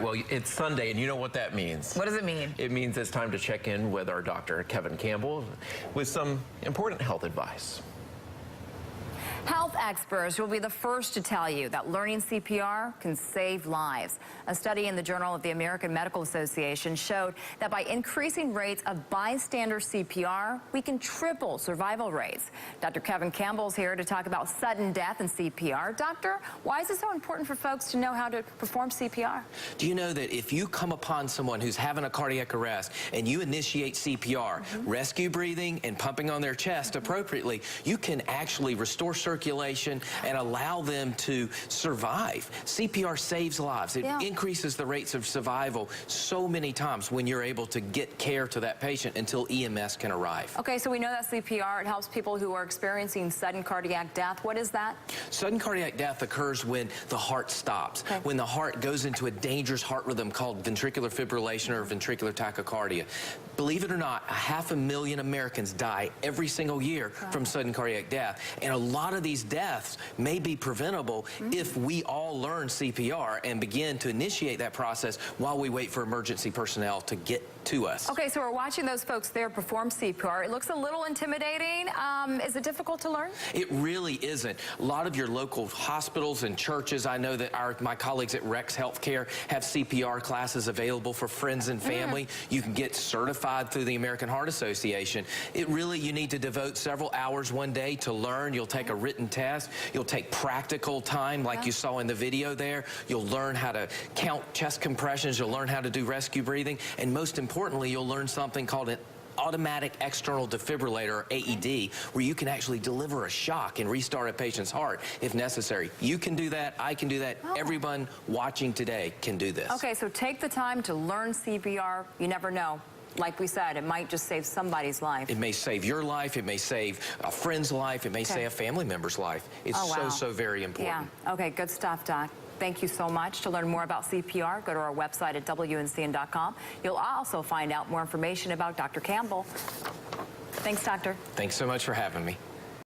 Well, it's Sunday, and you know what that means. What does it mean? It means it's time to check in with our doctor, Kevin Campbell, with some important health advice. Health experts will be the first to tell you that learning CPR can save lives. A study in the Journal of the American Medical Association showed that by increasing rates of bystander CPR, we can triple survival rates. Dr. Kevin Campbell's here to talk about sudden death and CPR. Doctor, why is it so important for folks to know how to perform CPR? Do you know that if you come upon someone who's having a cardiac arrest and you initiate CPR, rescue breathing and pumping on their chest appropriately, you can actually restore circulation and allow them to survive. CPR saves lives. It increases the rates of survival so many times when you're able to get care to that patient until EMS can arrive. Okay, so we know that CPR, it helps people who are experiencing sudden cardiac death. What is that? Sudden cardiac death occurs when the heart stops, when the heart goes into a dangerous heart rhythm called ventricular fibrillation or ventricular tachycardia. Believe it or not, 500,000 Americans die every single year from sudden cardiac death. And a lot of these deaths may be preventable if we all learn CPR and begin to initiate that process while we wait for emergency personnel to get to us. Okay, so we're watching those folks there perform CPR. It looks a little intimidating. Is it difficult to learn? It really isn't. A lot of your local hospitals and churches, I know that my colleagues at Rex Healthcare have CPR classes available for friends and family. You can get certified through the American Heart Association. You need to devote several hours one day to learn. You'll take a written test. You'll take practical time like you saw in the video there. You'll learn how to count chest compressions. You'll learn how to do rescue breathing. And most importantly, you'll learn something called an automatic external defibrillator, or AED, where you can actually deliver a shock and restart a patient's heart if necessary. You can do that. I can do that. Everyone watching today can do this. Okay, so take the time to learn CPR. You never know. Like we said, it might just save somebody's life. It may save your life. It may save a friend's life. It may save a family member's life. It's so very important. Yeah. Okay, good stuff, Doc. Thank you so much. To learn more about CPR, go to our website at WNCN.com. You'll also find out more information about Dr. Campbell. Thanks, Doctor. Thanks so much for having me.